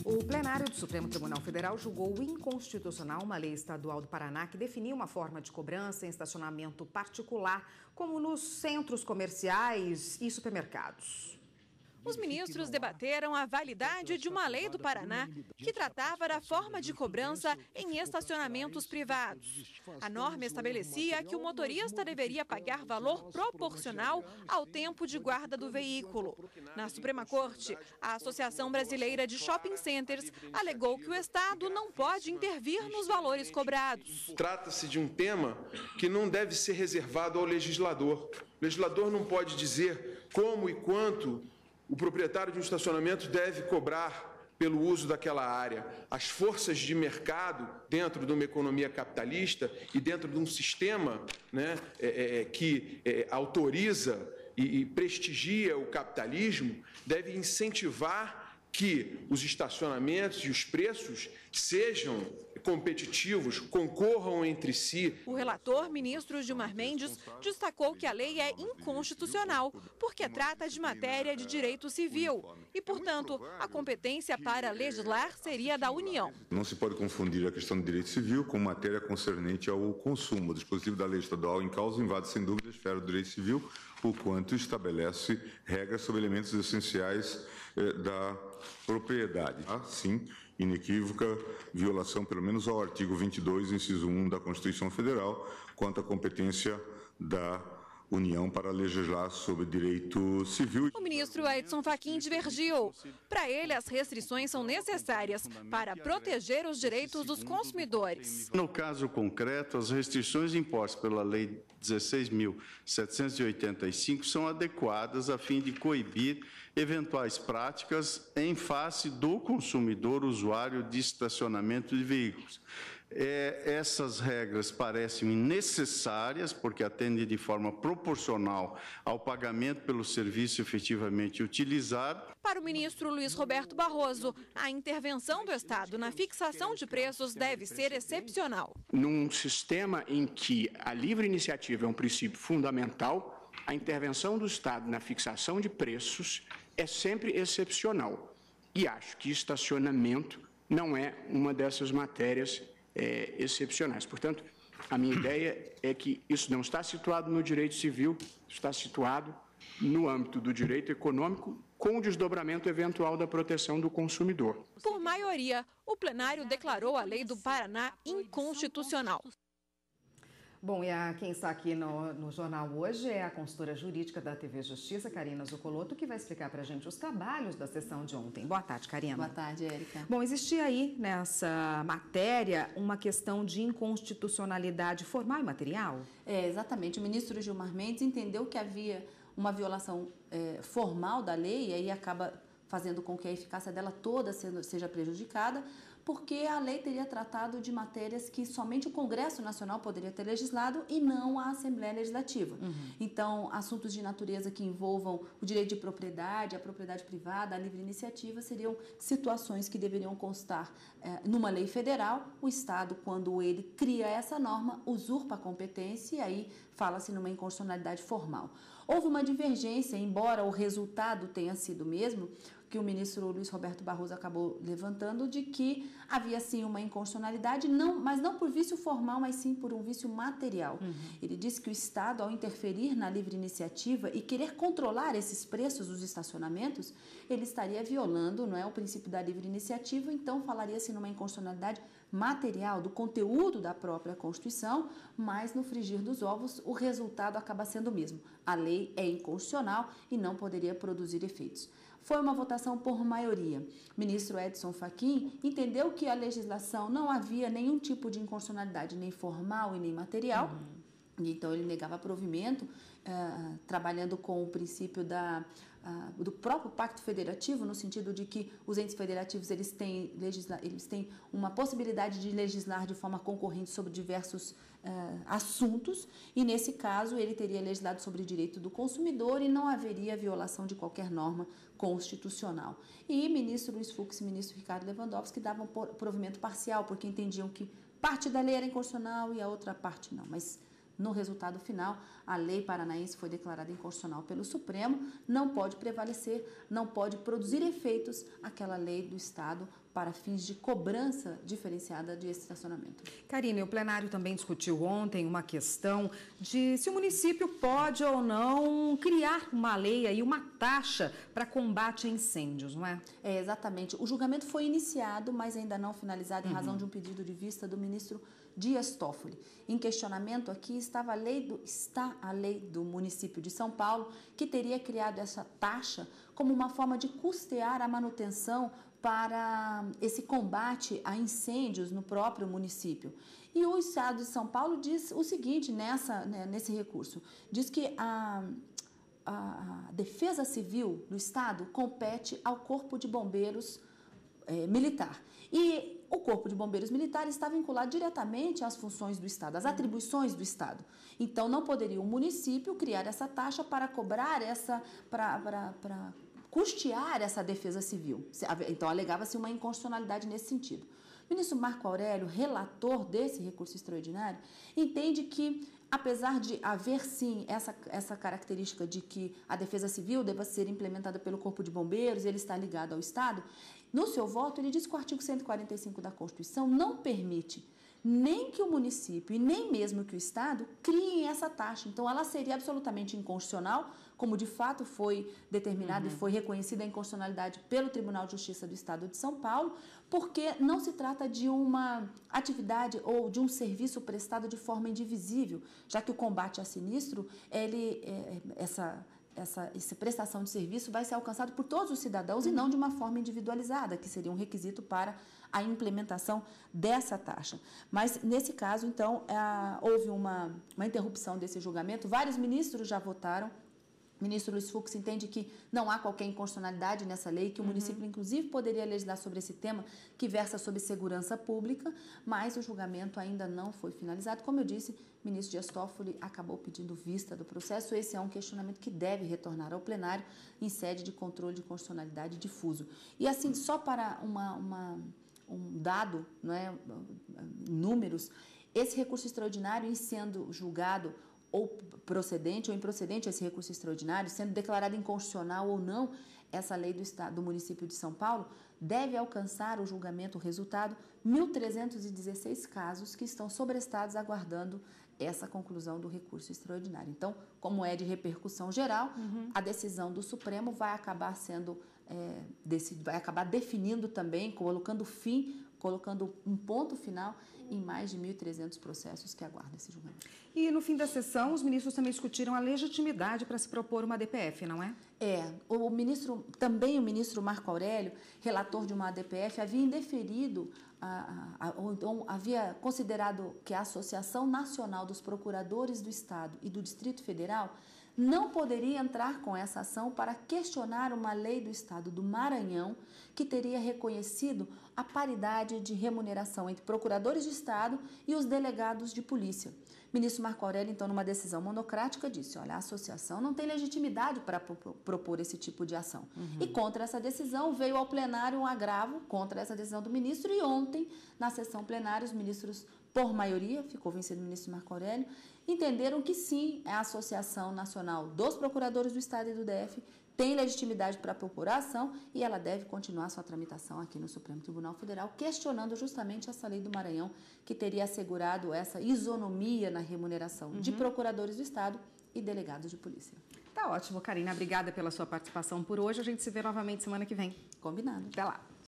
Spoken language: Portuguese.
O plenário do Supremo Tribunal Federal julgou inconstitucional uma lei estadual do Paraná que definia uma forma de cobrança em estacionamento particular, como nos centros comerciais e supermercados. Os ministros debateram a validade de uma lei do Paraná que tratava da forma de cobrança em estacionamentos privados. A norma estabelecia que o motorista deveria pagar valor proporcional ao tempo de guarda do veículo. Na Suprema Corte, a Associação Brasileira de Shopping Centers alegou que o Estado não pode intervir nos valores cobrados. Trata-se de um tema que não deve ser reservado ao legislador. O legislador não pode dizer como e quanto o proprietário de um estacionamento deve cobrar pelo uso daquela área. As forças de mercado, dentro de uma economia capitalista e dentro de um sistema, que autoriza e prestigia o capitalismo, devem incentivar que os estacionamentos e os preços sejam competitivos, concorram entre si. O relator, ministro Gilmar Mendes, destacou que a lei é inconstitucional, porque trata de matéria de direito civil e, portanto, a competência para legislar seria da União. Não se pode confundir a questão de direito civil com matéria concernente ao consumo. O dispositivo da lei estadual em causa invade, sem dúvida, a esfera do direito civil, o quanto estabelece regras sobre elementos essenciais da propriedade. Há, sim, inequívoca violação, pelo menos ao artigo 22, inciso 1 da Constituição Federal, quanto à competência da União para legislar sobre direito civil. O ministro Edson Fachin divergiu. Para ele, as restrições são necessárias para proteger os direitos dos consumidores. No caso concreto, as restrições impostas pela Lei 16.785 são adequadas a fim de coibir eventuais práticas em face do consumidor usuário de estacionamento de veículos. Essas regras parecem necessárias porque atendem de forma proporcional ao pagamento pelo serviço efetivamente utilizado. Para o ministro Luiz Roberto Barroso, a intervenção do Estado na fixação de preços deve ser excepcional. Num sistema em que a livre iniciativa é um princípio fundamental, a intervenção do Estado na fixação de preços é sempre excepcional. E acho que estacionamento não é uma dessas matérias excepcionais. Portanto, a minha ideia é que isso não está situado no direito civil, está situado no âmbito do direito econômico, com o desdobramento eventual da proteção do consumidor. Por maioria, o plenário declarou a lei do Paraná inconstitucional. Bom, e quem está aqui no jornal hoje é a consultora jurídica da TV Justiça, Karina Zuccolotto, que vai explicar para a gente os trabalhos da sessão de ontem. Boa tarde, Karina. Boa tarde, Érica. Bom, existia aí nessa matéria uma questão de inconstitucionalidade formal e material? Exatamente. O ministro Gilmar Mendes entendeu que havia uma violação formal da lei e aí acaba fazendo com que a eficácia dela toda seja prejudicada, porque a lei teria tratado de matérias que somente o Congresso Nacional poderia ter legislado e não a Assembleia Legislativa. Então, assuntos de natureza que envolvam o direito de propriedade, a propriedade privada, a livre iniciativa, seriam situações que deveriam constar numa lei federal. O Estado, quando ele cria essa norma, usurpa a competência e aí fala-se numa inconstitucionalidade formal. Houve uma divergência, embora o resultado tenha sido o mesmo, que o ministro Luiz Roberto Barroso acabou levantando, de que havia sim uma inconstitucionalidade, mas não por vício formal, mas sim por um vício material. Ele disse que o Estado, ao interferir na livre iniciativa e querer controlar esses preços dos estacionamentos, ele estaria violando, o princípio da livre iniciativa, então falaria-se numa inconstitucionalidade material, do conteúdo da própria Constituição, mas no frigir dos ovos o resultado acaba sendo o mesmo. A lei é inconstitucional e não poderia produzir efeitos. Foi uma votação por maioria. O ministro Edson Fachin entendeu que a legislação não havia nenhum tipo de inconstitucionalidade, nem formal e nem material. Então, ele negava provimento, trabalhando com o princípio do próprio Pacto Federativo, no sentido de que os entes federativos eles têm uma possibilidade de legislar de forma concorrente sobre diversos assuntos, e nesse caso ele teria legislado sobre o direito do consumidor e não haveria violação de qualquer norma constitucional. E ministro Luiz Fux e ministro Ricardo Lewandowski davam provimento parcial, porque entendiam que parte da lei era inconstitucional e a outra parte não, mas no resultado final, a lei paranaense foi declarada inconstitucional pelo Supremo, não pode prevalecer, não pode produzir efeitos aquela lei do Estado para fins de cobrança diferenciada de estacionamento. Karine, o plenário também discutiu ontem uma questão de se o município pode ou não criar uma lei aí, uma taxa para combate a incêndios, não é? É, exatamente. O julgamento foi iniciado, mas ainda não finalizado em razão de um pedido de vista do ministro Dias Toffoli. Em questionamento aqui está a lei do município de São Paulo, que teria criado essa taxa como uma forma de custear a manutenção para esse combate a incêndios no próprio município. E o Estado de São Paulo diz o seguinte nesse recurso, diz que a Defesa Civil do Estado compete ao Corpo de Bombeiros Militar. E o Corpo de Bombeiros Militar está vinculado diretamente às funções do Estado, às atribuições do Estado. Então, não poderia o município criar essa taxa para cobrar para custear essa defesa civil. Então, alegava-se uma inconstitucionalidade nesse sentido. O ministro Marco Aurélio, relator desse recurso extraordinário, entende que, apesar de haver, sim, essa característica de que a defesa civil deva ser implementada pelo Corpo de Bombeiros, ele está ligado ao Estado, no seu voto, ele diz que o artigo 145 da Constituição não permite nem que o município e nem mesmo que o Estado criem essa taxa. Então, ela seria absolutamente inconstitucional, como de fato foi determinado e foi reconhecida a inconstitucionalidade pelo Tribunal de Justiça do Estado de São Paulo, porque não se trata de uma atividade ou de um serviço prestado de forma indivisível, já que o combate a sinistro, essa prestação de serviço vai ser alcançada por todos os cidadãos e não de uma forma individualizada, que seria um requisito para a implementação dessa taxa. Mas, nesse caso, então, houve uma interrupção desse julgamento. Vários ministros já votaram. O ministro Luiz Fux entende que não há qualquer inconstitucionalidade nessa lei, que o município, inclusive, poderia legislar sobre esse tema que versa sobre segurança pública, mas o julgamento ainda não foi finalizado. Como eu disse, o ministro Dias Toffoli acabou pedindo vista do processo. Esse é um questionamento que deve retornar ao plenário em sede de controle de constitucionalidade difuso. E, assim, só para um dado, não é, números, esse recurso extraordinário, em sendo julgado ou procedente ou improcedente esse recurso extraordinário, sendo declarado inconstitucional ou não, essa lei do município de São Paulo deve alcançar o julgamento, o resultado, 1.316 casos que estão sobrestados aguardando essa conclusão do recurso extraordinário. Então, como é de repercussão geral, a decisão do Supremo vai acabar vai acabar definindo também, colocando um ponto final em mais de 1.300 processos que aguardam esse julgamento. E no fim da sessão, os ministros também discutiram a legitimidade para se propor uma ADPF, não é? O ministro Marco Aurélio, relator de uma ADPF, havia indeferido, havia considerado que a Associação Nacional dos Procuradores do Estado e do Distrito Federal não poderia entrar com essa ação para questionar uma lei do Estado do Maranhão que teria reconhecido a paridade de remuneração entre procuradores de Estado e os delegados de polícia. O ministro Marco Aurélio, então, numa decisão monocrática, disse, olha, a associação não tem legitimidade para propor esse tipo de ação. E contra essa decisão veio ao plenário um agravo contra essa decisão do ministro e ontem, na sessão plenária, os ministros, por maioria, ficou vencido o ministro Marco Aurélio, entenderam que sim, a Associação Nacional dos Procuradores do Estado e do DF tem legitimidade para propor a ação e ela deve continuar sua tramitação aqui no Supremo Tribunal Federal, questionando justamente essa lei do Maranhão, que teria assegurado essa isonomia na remuneração de procuradores do Estado e delegados de polícia. Tá ótimo, Karina. Obrigada pela sua participação por hoje. A gente se vê novamente semana que vem. Combinado. Até lá.